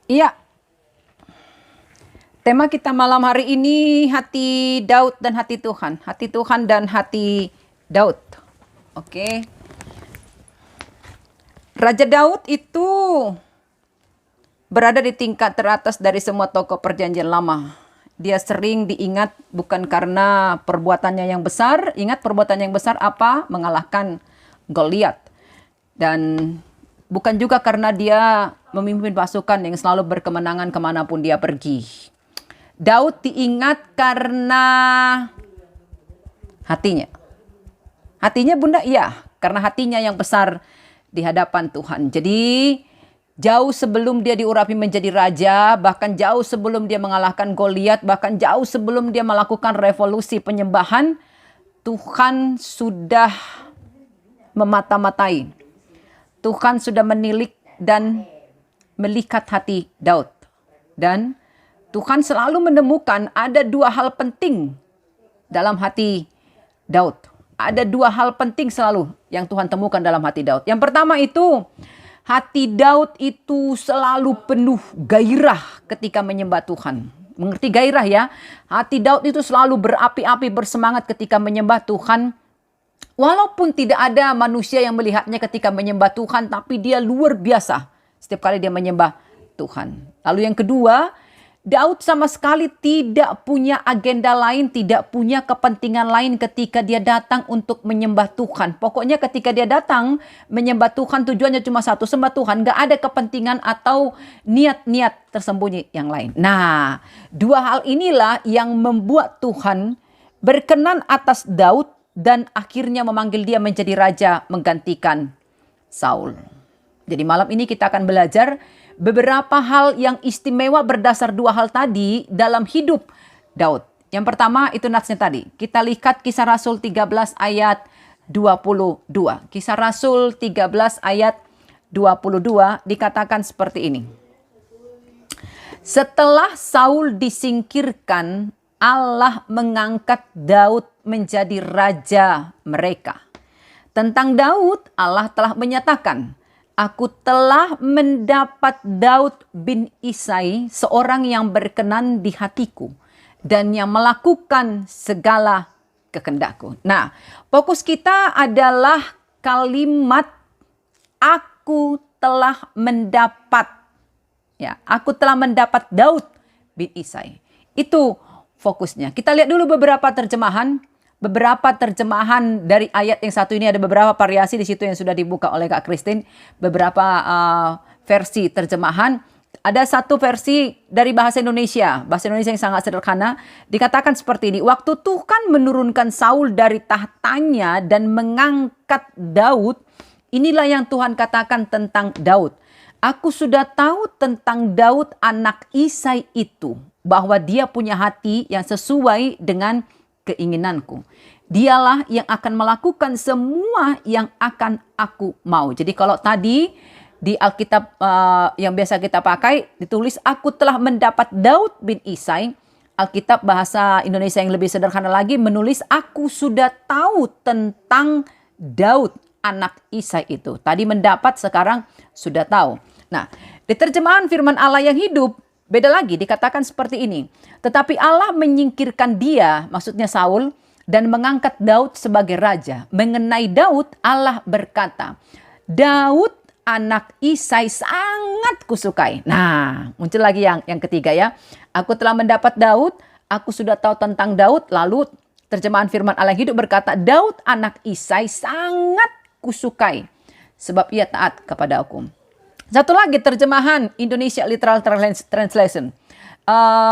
Iya, tema kita malam hari ini hati Daud dan hati Tuhan. Hati Tuhan dan hati Daud. Oke. Raja Daud itu berada di tingkat teratas dari semua tokoh perjanjian lama. Dia sering diingat bukan karena perbuatannya yang besar. Ingat perbuatannya yang besar apa? Mengalahkan Goliat. Dan bukan juga karena dia memimpin pasukan yang selalu berkemenangan kemanapun dia pergi. Daud diingat karena hatinya. Hatinya bunda, iya. Karena hatinya yang besar di hadapan Tuhan. Jadi jauh sebelum dia diurapi menjadi raja, bahkan jauh sebelum dia mengalahkan Goliat, bahkan jauh sebelum dia melakukan revolusi penyembahan, Tuhan sudah memata-matai. Tuhan sudah menilik dan melihat hati Daud. Dan Tuhan selalu menemukan ada dua hal penting dalam hati Daud. Ada dua hal penting selalu yang Tuhan temukan dalam hati Daud. Yang pertama itu, hati Daud itu selalu penuh gairah ketika menyembah Tuhan. Mengerti gairah ya? Hati Daud itu selalu berapi-api, bersemangat ketika menyembah Tuhan. Walaupun tidak ada manusia yang melihatnya ketika menyembah Tuhan, tapi dia luar biasa setiap kali dia menyembah Tuhan. Lalu yang kedua, Daud sama sekali tidak punya agenda lain, tidak punya kepentingan lain ketika dia datang untuk menyembah Tuhan. Pokoknya ketika dia datang menyembah Tuhan, tujuannya cuma satu, sembah Tuhan. Gak ada kepentingan atau niat-niat tersembunyi yang lain. Nah, dua hal inilah yang membuat Tuhan berkenan atas Daud dan akhirnya memanggil dia menjadi raja menggantikan Saul. Jadi malam ini kita akan belajar beberapa hal yang istimewa berdasar dua hal tadi dalam hidup Daud. Yang pertama itu natsnya tadi. Kita lihat Kisah Rasul 13 ayat 22. Kisah Rasul 13 ayat 22 dikatakan seperti ini. Setelah Saul disingkirkan, Allah mengangkat Daud menjadi raja mereka. Tentang Daud, Allah telah menyatakan, Aku telah mendapat Daud bin Isai, seorang yang berkenan di hatiku dan yang melakukan segala kehendakku. Nah, fokus kita adalah kalimat aku telah mendapat. Ya, aku telah mendapat Daud bin Isai. Itu fokusnya. Kita lihat dulu beberapa terjemahan. Beberapa terjemahan dari ayat yang satu ini, ada beberapa variasi di situ yang sudah dibuka oleh Kak Christine. Beberapa versi terjemahan. Ada satu versi dari bahasa Indonesia. Bahasa Indonesia yang sangat sederhana. Dikatakan seperti ini. Waktu Tuhan menurunkan Saul dari tahtanya dan mengangkat Daud. Inilah yang Tuhan katakan tentang Daud. Aku sudah tahu tentang Daud anak Isai itu. Bahwa dia punya hati yang sesuai dengan keinginanku. Dialah yang akan melakukan semua yang akan aku mau. Jadi kalau tadi di Alkitab yang biasa kita pakai ditulis aku telah mendapat Daud bin Isai. Alkitab bahasa Indonesia yang lebih sederhana lagi menulis aku sudah tahu tentang Daud anak Isai itu. Tadi mendapat, sekarang sudah tahu. Nah, di terjemahan firman Allah yang hidup beda lagi, dikatakan seperti ini. Tetapi Allah menyingkirkan dia, maksudnya Saul, dan mengangkat Daud sebagai raja. Mengenai Daud, Allah berkata, Daud anak Isai sangat kusukai. Nah, muncul lagi yang ketiga ya. Aku telah mendapat Daud, aku sudah tahu tentang Daud. Lalu terjemahan firman Allah hidup berkata, Daud anak Isai sangat kusukai, sebab ia taat kepada aku. Satu lagi terjemahan Indonesia Literal Translation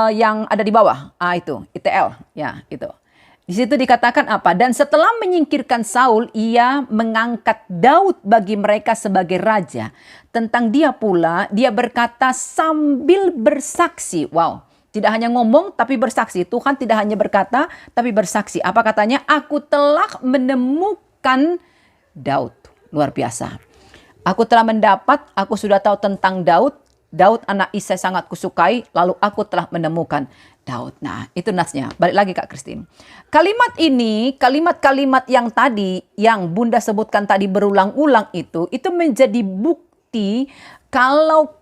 yang ada di bawah, itu ITL, ya itu. Di situ dikatakan apa? Dan setelah menyingkirkan Saul, ia mengangkat Daud bagi mereka sebagai raja. Tentang dia pula, dia berkata sambil bersaksi. Wow, tidak hanya ngomong tapi bersaksi. Tuhan tidak hanya berkata tapi bersaksi. Apa katanya? Aku telah menemukan Daud. Luar biasa. Aku telah mendapat, aku sudah tahu tentang Daud. Daud anak Isai sangat kusukai, lalu aku telah menemukan Daud. Nah, itu nasnya. Balik lagi Kak Christine. Kalimat ini, kalimat-kalimat yang tadi, yang Bunda sebutkan tadi berulang-ulang itu menjadi bukti kalau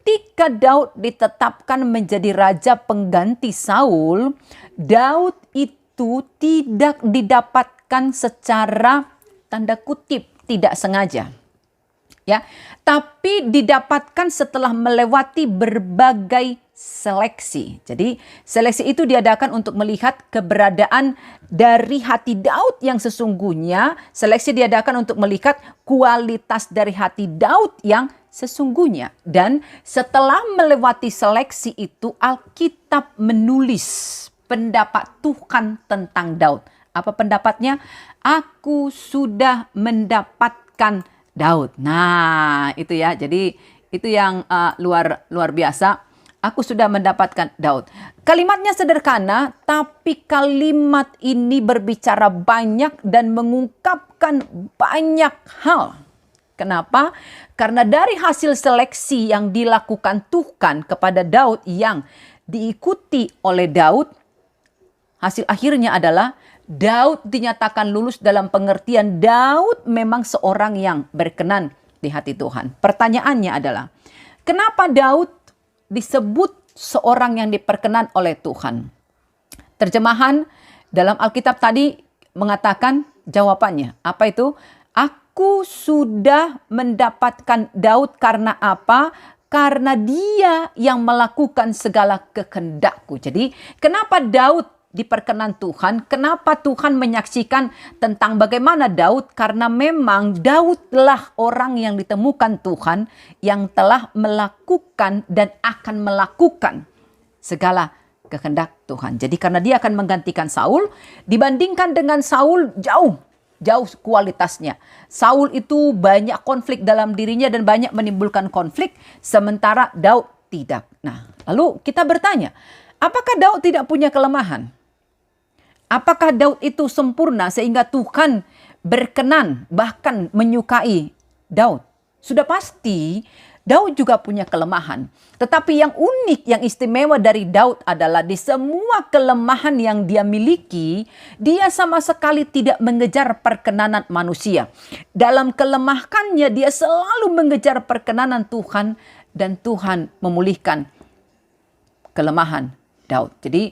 ketika Daud ditetapkan menjadi raja pengganti Saul, Daud itu tidak didapatkan secara tanda kutip tidak sengaja. Ya, tapi didapatkan setelah melewati berbagai seleksi. Jadi seleksi itu diadakan untuk melihat keberadaan dari hati Daud yang sesungguhnya. Seleksi diadakan untuk melihat kualitas dari hati Daud yang sesungguhnya. Dan setelah melewati seleksi itu, Alkitab menulis pendapat Tuhan tentang Daud. Apa pendapatnya? Aku sudah mendapatkan Daud. Nah, itu ya. Jadi itu yang luar biasa. Aku sudah mendapatkan Daud. Kalimatnya sederhana, tapi kalimat ini berbicara banyak dan mengungkapkan banyak hal. Kenapa? Karena dari hasil seleksi yang dilakukan Tuhan kepada Daud yang diikuti oleh Daud, hasil akhirnya adalah Daud dinyatakan lulus dalam pengertian Daud memang seorang yang berkenan di hati Tuhan. Pertanyaannya adalah, kenapa Daud disebut seorang yang diperkenan oleh Tuhan? Terjemahan dalam Alkitab tadi mengatakan jawabannya. Apa itu? Aku sudah mendapatkan Daud karena apa? Karena dia yang melakukan segala kehendakku. Jadi kenapa Daud diperkenan Tuhan? Kenapa Tuhan menyaksikan tentang bagaimana Daud? Karena memang Daudlah orang yang ditemukan Tuhan yang telah melakukan dan akan melakukan segala kehendak Tuhan. Jadi karena dia akan menggantikan Saul, dibandingkan dengan Saul jauh kualitasnya. Saul itu banyak konflik dalam dirinya dan banyak menimbulkan konflik, sementara Daud tidak. Nah, lalu kita bertanya, apakah Daud tidak punya kelemahan? Apakah Daud itu sempurna sehingga Tuhan berkenan bahkan menyukai Daud? Sudah pasti Daud juga punya kelemahan. Tetapi yang unik, yang istimewa dari Daud adalah di semua kelemahan yang dia miliki, dia sama sekali tidak mengejar perkenanan manusia. Dalam kelemahannya dia selalu mengejar perkenanan Tuhan dan Tuhan memulihkan kelemahan Daud. Jadi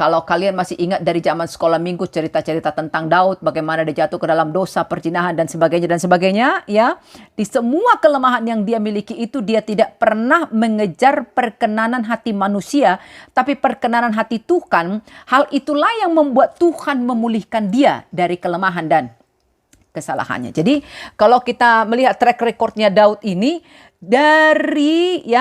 kalau kalian masih ingat dari zaman sekolah minggu cerita-cerita tentang Daud, bagaimana dia jatuh ke dalam dosa, perzinahan dan sebagainya, ya. Di semua kelemahan yang dia miliki itu dia tidak pernah mengejar perkenanan hati manusia, tapi perkenanan hati Tuhan. Hal itulah yang membuat Tuhan memulihkan dia dari kelemahan dan kesalahannya. Jadi kalau kita melihat track recordnya Daud ini, dari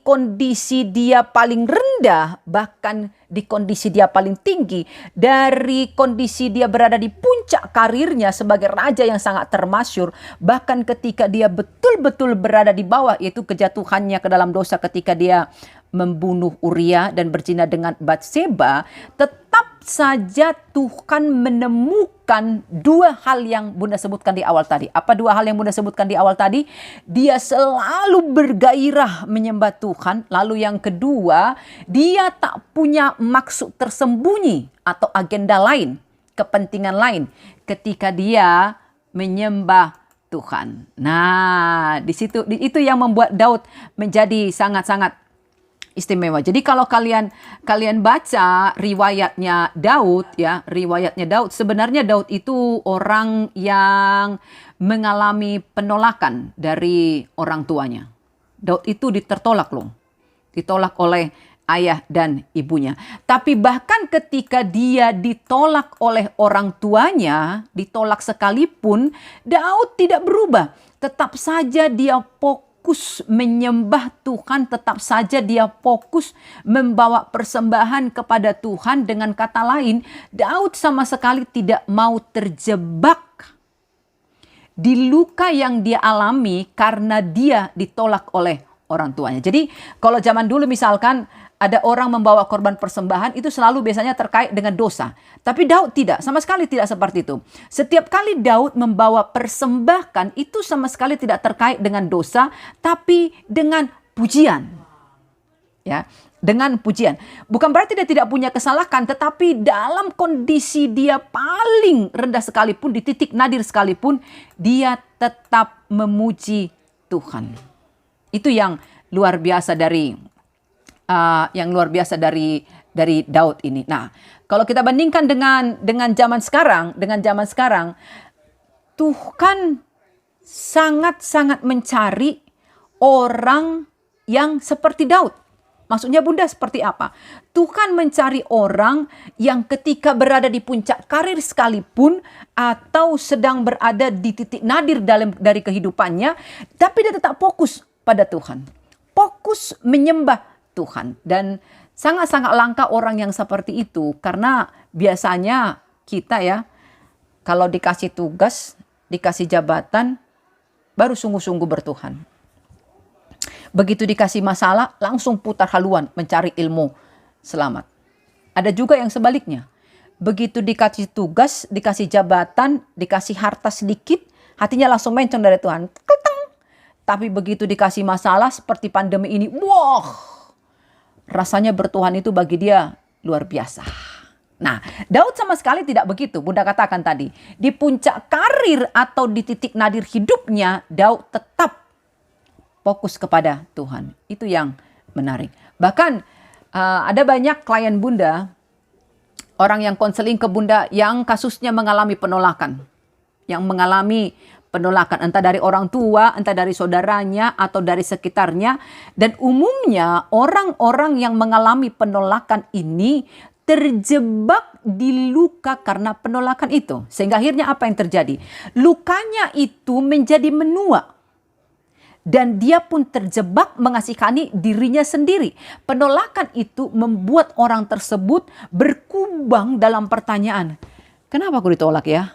kondisi dia paling rendah bahkan di kondisi dia paling tinggi, dari kondisi dia berada di puncak karirnya sebagai raja yang sangat termasyur, bahkan ketika dia betul-betul berada di bawah, yaitu kejatuhannya ke dalam dosa ketika dia membunuh Uria dan berzina dengan Batseba, tetap saja Tuhan menemukan dua hal yang Bunda sebutkan di awal tadi. Apa dua hal yang Bunda sebutkan di awal tadi? Dia selalu bergairah menyembah Tuhan. Lalu yang kedua, dia tak punya maksud tersembunyi atau agenda lain, kepentingan lain ketika dia menyembah Tuhan. Nah, di situ itu yang membuat Daud menjadi sangat-sangat istimewa. Jadi kalau kalian baca riwayatnya Daud, sebenarnya Daud itu orang yang mengalami penolakan dari orang tuanya. Daud itu ditolak oleh ayah dan ibunya. Tapi bahkan ketika dia ditolak oleh orang tuanya, ditolak sekalipun, Daud tidak berubah. Tetap saja dia fokus menyembah Tuhan, tetap saja dia fokus membawa persembahan kepada Tuhan. Dengan kata lain, Daud sama sekali tidak mau terjebak di luka yang dia alami karena dia ditolak oleh orang tuanya. Jadi kalau zaman dulu misalkan ada orang membawa korban persembahan, itu selalu biasanya terkait dengan dosa. Tapi Daud tidak, sama sekali tidak seperti itu. Setiap kali Daud membawa persembahan, itu sama sekali tidak terkait dengan dosa, tapi dengan pujian. Ya, dengan pujian. Bukan berarti dia tidak punya kesalahan, tetapi dalam kondisi dia paling rendah sekalipun, di titik nadir sekalipun, dia tetap memuji Tuhan. Itu yang luar biasa dari dari Daud ini. Nah, kalau kita bandingkan dengan zaman sekarang, Tuhan sangat-sangat mencari orang yang seperti Daud. Maksudnya Bunda seperti apa? Tuhan mencari orang yang ketika berada di puncak karir sekalipun atau sedang berada di titik nadir dari kehidupannya, tapi dia tetap fokus pada Tuhan. Fokus menyembah Tuhan. Dan sangat-sangat langka orang yang seperti itu, karena biasanya kita ya, kalau dikasih tugas, dikasih jabatan, baru sungguh-sungguh bertuhan. Begitu dikasih masalah, langsung putar haluan mencari ilmu selamat. Ada juga yang sebaliknya. Begitu dikasih tugas, dikasih jabatan, dikasih harta sedikit, hatinya langsung mencong dari Tuhan. Tapi begitu dikasih masalah seperti pandemi ini, wah, rasanya bertuhan itu bagi dia luar biasa. Nah, Daud sama sekali tidak begitu. Bunda katakan tadi, di puncak karir atau di titik nadir hidupnya, Daud tetap fokus kepada Tuhan. Itu yang menarik. Bahkan ada banyak klien Bunda, orang yang konseling ke Bunda yang kasusnya mengalami penolakan. Yang mengalami penolakan entah dari orang tua, entah dari saudaranya atau dari sekitarnya. Dan umumnya orang-orang yang mengalami penolakan ini terjebak di luka karena penolakan itu. Sehingga akhirnya apa yang terjadi? Lukanya itu menjadi menua. Dan dia pun terjebak mengasihani dirinya sendiri. Penolakan itu membuat orang tersebut berkubang dalam pertanyaan. Kenapa aku ditolak ya?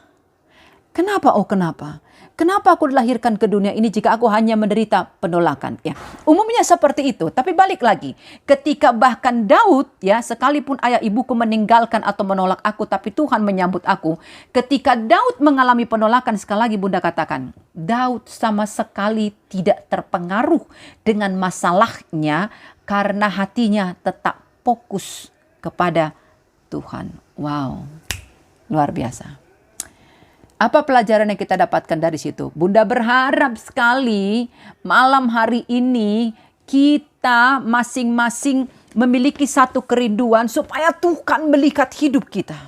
Kenapa? Oh kenapa? Kenapa aku dilahirkan ke dunia ini jika aku hanya menderita penolakan? Ya, umumnya seperti itu. Tapi balik lagi, ketika bahkan Daud, ya, sekalipun ayah ibuku meninggalkan atau menolak aku, tapi Tuhan menyambut aku. Ketika Daud mengalami penolakan, sekali lagi Bunda katakan, Daud sama sekali tidak terpengaruh dengan masalahnya karena hatinya tetap fokus kepada Tuhan. Wow, luar biasa. Apa pelajaran yang kita dapatkan dari situ? Bunda berharap sekali malam hari ini kita masing-masing memiliki satu kerinduan supaya Tuhan melihat hidup kita.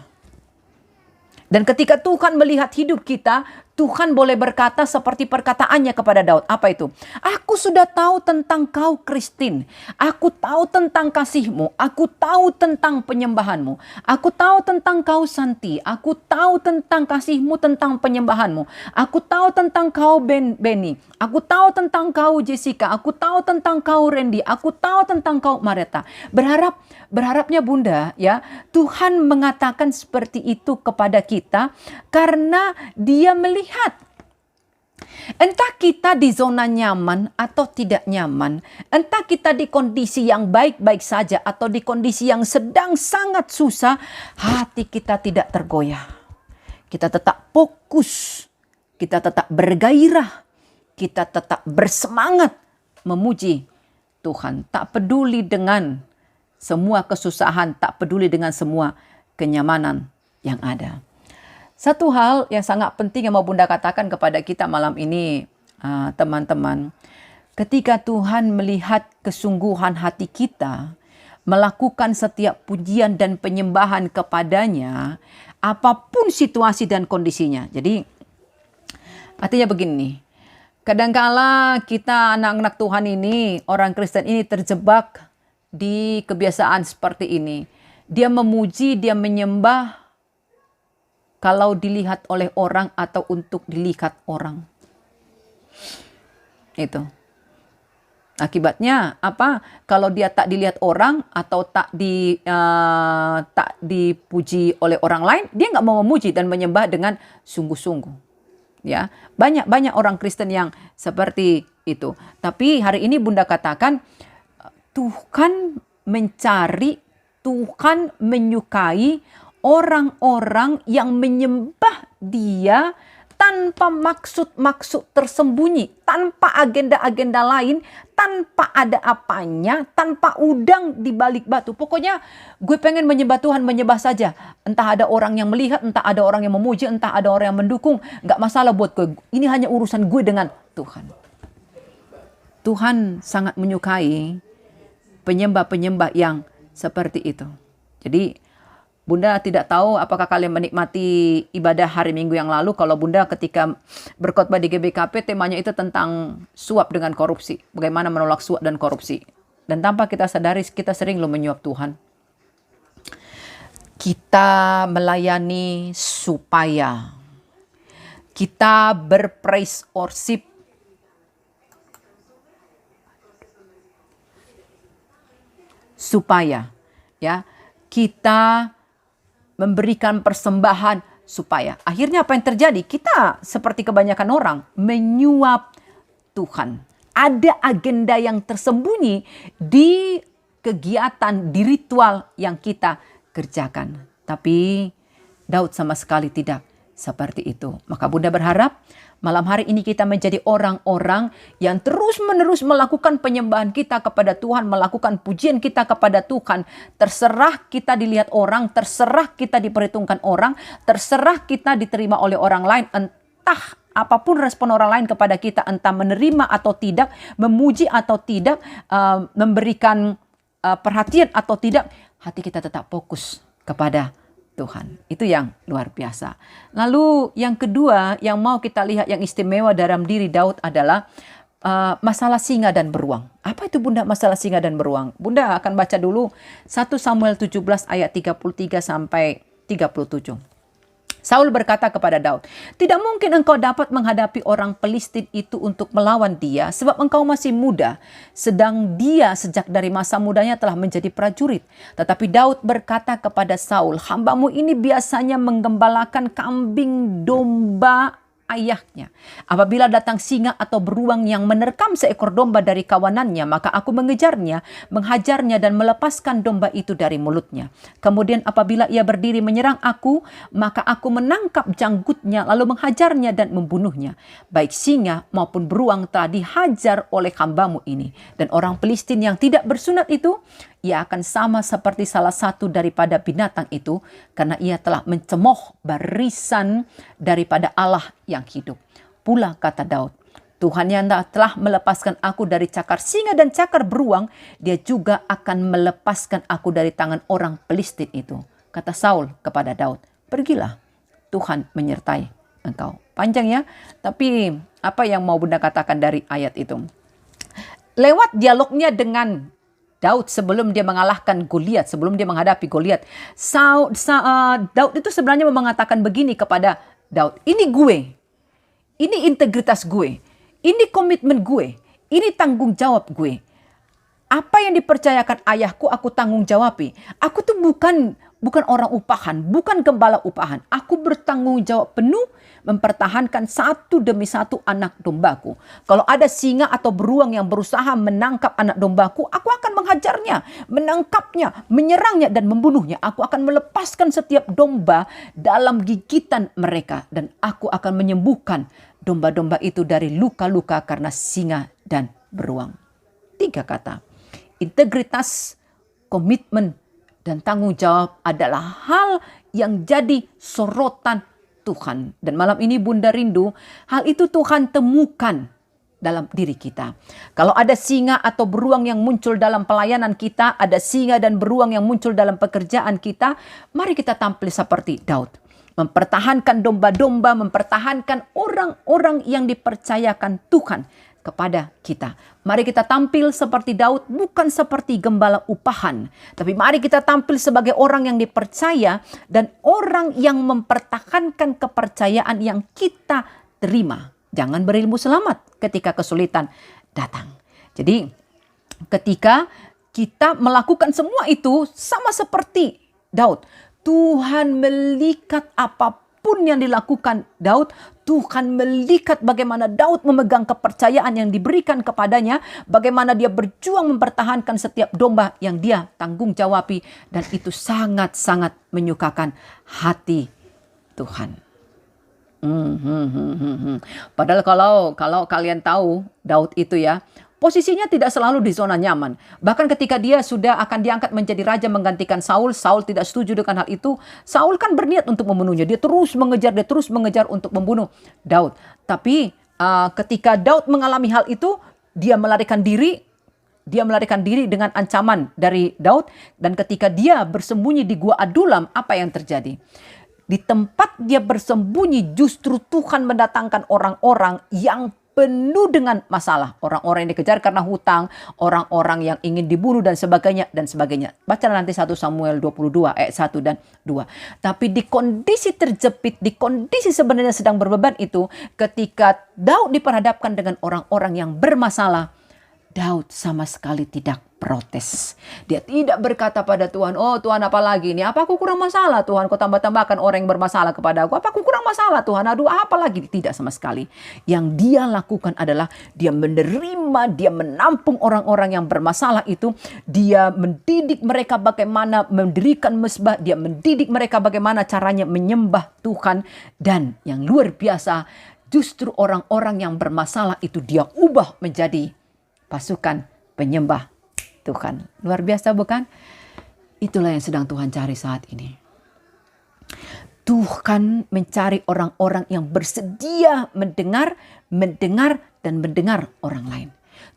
Dan ketika Tuhan melihat hidup kita, Tuhan boleh berkata seperti perkataannya kepada Daud. Apa itu? Aku sudah tahu tentang kau, Christine. Aku tahu tentang kasihmu. Aku tahu tentang penyembahanmu. Aku tahu tentang kau, Santi. Aku tahu tentang kasihmu, tentang penyembahanmu. Aku tahu tentang kau, Benny. Aku tahu tentang kau, Jessica. Aku tahu tentang kau, Randy. Aku tahu tentang kau, Mareta. Berharapnya Bunda, ya, Tuhan mengatakan seperti itu kepada kita karena Dia melihat. Entah kita di zona nyaman atau tidak nyaman, entah kita di kondisi yang baik-baik saja atau di kondisi yang sedang sangat susah, hati kita tidak tergoyah. Kita tetap fokus, kita tetap bergairah, kita tetap bersemangat memuji Tuhan. Tak peduli dengan semua kesusahan, tak peduli dengan semua kenyamanan yang ada. Satu hal yang sangat penting yang mau Bunda katakan kepada kita malam ini, teman-teman. Ketika Tuhan melihat kesungguhan hati kita, melakukan setiap pujian dan penyembahan kepadanya, apapun situasi dan kondisinya. Jadi, artinya begini, kadangkala kita anak-anak Tuhan ini, orang Kristen ini terjebak di kebiasaan seperti ini. Dia memuji, dia menyembah, kalau dilihat oleh orang atau untuk dilihat orang. Itu. Akibatnya apa? Kalau dia tak dilihat orang atau tak dipuji oleh orang lain, dia nggak mau memuji dan menyembah dengan sungguh-sungguh. Ya, banyak orang Kristen yang seperti itu. Tapi hari ini Bunda katakan Tuhan mencari, Tuhan menyukai orang-orang yang menyembah Dia tanpa maksud-maksud tersembunyi, tanpa agenda-agenda lain, tanpa ada apanya, tanpa udang di balik batu. Pokoknya gue pengen menyembah Tuhan, menyembah saja. Entah ada orang yang melihat, entah ada orang yang memuji, entah ada orang yang mendukung. Gak masalah buat gue. Ini hanya urusan gue dengan Tuhan. Tuhan sangat menyukai penyembah-penyembah yang seperti itu. Jadi Bunda tidak tahu apakah kalian menikmati ibadah hari Minggu yang lalu. Kalau Bunda ketika berkhotbah di GBKP temanya itu tentang suap dengan korupsi. Bagaimana menolak suap dan korupsi. Dan tanpa kita sadari kita sering menyuap Tuhan. Kita melayani supaya kita berpraise worship supaya ya kita memberikan persembahan supaya akhirnya apa yang terjadi? Kita seperti kebanyakan orang menyuap Tuhan. Ada agenda yang tersembunyi di kegiatan, di ritual yang kita kerjakan. Tapi Daud sama sekali tidak seperti itu. Maka Bunda berharap malam hari ini kita menjadi orang-orang yang terus-menerus melakukan penyembahan kita kepada Tuhan, melakukan pujian kita kepada Tuhan. Terserah kita dilihat orang, terserah kita diperhitungkan orang, terserah kita diterima oleh orang lain, entah apapun respon orang lain kepada kita, entah menerima atau tidak, memuji atau tidak, memberikan perhatian atau tidak, hati kita tetap fokus kepada Tuhan. Itu yang luar biasa. Lalu yang kedua yang mau kita lihat yang istimewa dalam diri Daud adalah masalah singa dan beruang. Apa itu Bunda masalah singa dan beruang? Bunda akan baca dulu 1 Samuel 17 ayat 33 sampai 37. Saul berkata kepada Daud, "Tidak mungkin engkau dapat menghadapi orang Filistin itu untuk melawan dia, sebab engkau masih muda, sedang dia sejak dari masa mudanya telah menjadi prajurit." Tetapi Daud berkata kepada Saul, "Hambamu ini biasanya menggembalakan kambing domba ayahnya. Apabila datang singa atau beruang yang menerkam seekor domba dari kawanannya, maka aku mengejarnya, menghajarnya dan melepaskan domba itu dari mulutnya. Kemudian apabila ia berdiri menyerang aku, maka aku menangkap janggutnya lalu menghajarnya dan membunuhnya. Baik singa maupun beruang telah dihajar oleh hambamu ini. Dan orang Filistin yang tidak bersunat itu, ia akan sama seperti salah satu daripada binatang itu, karena ia telah mencemooh barisan daripada Allah yang hidup. Pula kata Daud, Tuhan yang telah melepaskan aku dari cakar singa dan cakar beruang, dia juga akan melepaskan aku dari tangan orang Filistin itu. Kata Saul kepada Daud, pergilah, Tuhan menyertai engkau. Panjang ya, tapi apa yang mau Bunda katakan dari ayat itu? Lewat dialognya dengan Daud sebelum dia mengalahkan Goliat, sebelum dia menghadapi Goliat, Daud itu sebenarnya mengatakan begini kepada Daud, ini gue, ini integritas gue, ini komitmen gue, ini tanggung jawab gue. Apa yang dipercayakan ayahku aku tanggung jawabi. Aku tuh bukan orang upahan, bukan gembala upahan. Aku bertanggung jawab penuh mempertahankan satu demi satu anak dombaku. Kalau ada singa atau beruang yang berusaha menangkap anak dombaku, aku akan menghajarnya, menangkapnya, menyerangnya dan membunuhnya. Aku akan melepaskan setiap domba dalam gigitan mereka dan aku akan menyembuhkan domba-domba itu dari luka-luka karena singa dan beruang. 3 kata. Integritas, komitmen, dan tanggung jawab adalah hal yang jadi sorotan Tuhan. Dan malam ini Bunda rindu, hal itu Tuhan temukan dalam diri kita. Kalau ada singa atau beruang yang muncul dalam pelayanan kita, ada singa dan beruang yang muncul dalam pekerjaan kita, mari kita tampil seperti Daud. Mempertahankan domba-domba, mempertahankan orang-orang yang dipercayakan Tuhan kepada kita. Mari kita tampil seperti Daud, bukan seperti gembala upahan. Tapi mari kita tampil sebagai orang yang dipercaya dan orang yang mempertahankan kepercayaan yang kita terima. Jangan berilmu selamat ketika kesulitan datang. Jadi ketika kita melakukan semua itu sama seperti Daud, Tuhan melihat apapun yang dilakukan Daud, Tuhan melihat bagaimana Daud memegang kepercayaan yang diberikan kepadanya, bagaimana dia berjuang mempertahankan setiap domba yang dia tanggung jawabi, dan itu sangat-sangat menyukakan hati Tuhan. Padahal kalau kalian tahu Daud itu ya, posisinya tidak selalu di zona nyaman. Bahkan ketika dia sudah akan diangkat menjadi raja menggantikan Saul, Saul tidak setuju dengan hal itu. Saul kan berniat untuk membunuhnya. Dia terus mengejar untuk membunuh Daud. Tapi ketika Daud mengalami hal itu, dia melarikan diri. Dia melarikan diri dengan ancaman dari Daud. Dan ketika dia bersembunyi di Gua Adulam, apa yang terjadi? Di tempat dia bersembunyi justru Tuhan mendatangkan orang-orang yang penuh dengan masalah. Orang-orang yang dikejar karena hutang, orang-orang yang ingin dibunuh dan sebagainya, dan sebagainya. Baca nanti 1 Samuel 22 ayat 1 dan 2. Tapi di kondisi terjepit, di kondisi sebenarnya sedang berbeban itu, ketika Daud diperhadapkan dengan orang-orang yang bermasalah, Daud sama sekali tidak protes. Dia tidak berkata pada Tuhan, oh Tuhan apa lagi ini? Apa aku kurang masalah Tuhan? Kau tambah-tambahkan orang yang bermasalah kepada aku. Apa aku kurang masalah Tuhan? Aduh apa lagi? Tidak sama sekali. Yang dia lakukan adalah dia menerima, dia menampung orang-orang yang bermasalah itu. Dia mendidik mereka bagaimana mendirikan mezbah. Dia mendidik mereka bagaimana caranya menyembah Tuhan. Dan yang luar biasa, justru orang-orang yang bermasalah itu dia ubah menjadi pasukan penyembah Tuhan. Luar biasa bukan? Itulah yang sedang Tuhan cari saat ini. Tuhan mencari orang-orang yang bersedia mendengar dan mendengar orang lain.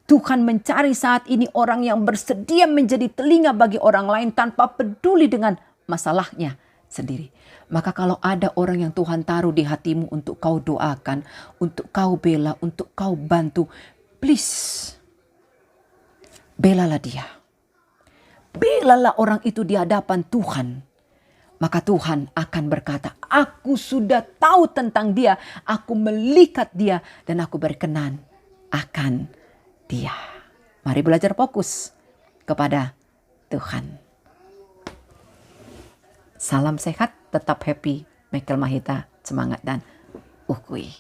Tuhan mencari saat ini orang yang bersedia menjadi telinga bagi orang lain tanpa peduli dengan masalahnya sendiri. Maka kalau ada orang yang Tuhan taruh di hatimu untuk kau doakan, untuk kau bela, untuk kau bantu, please, belalah dia. Belalah orang itu di hadapan Tuhan. Maka Tuhan akan berkata, aku sudah tahu tentang dia. Aku melihat dia dan aku berkenan akan dia. Mari belajar fokus kepada Tuhan. Salam sehat, tetap happy. Michael Mahita, semangat dan ukui.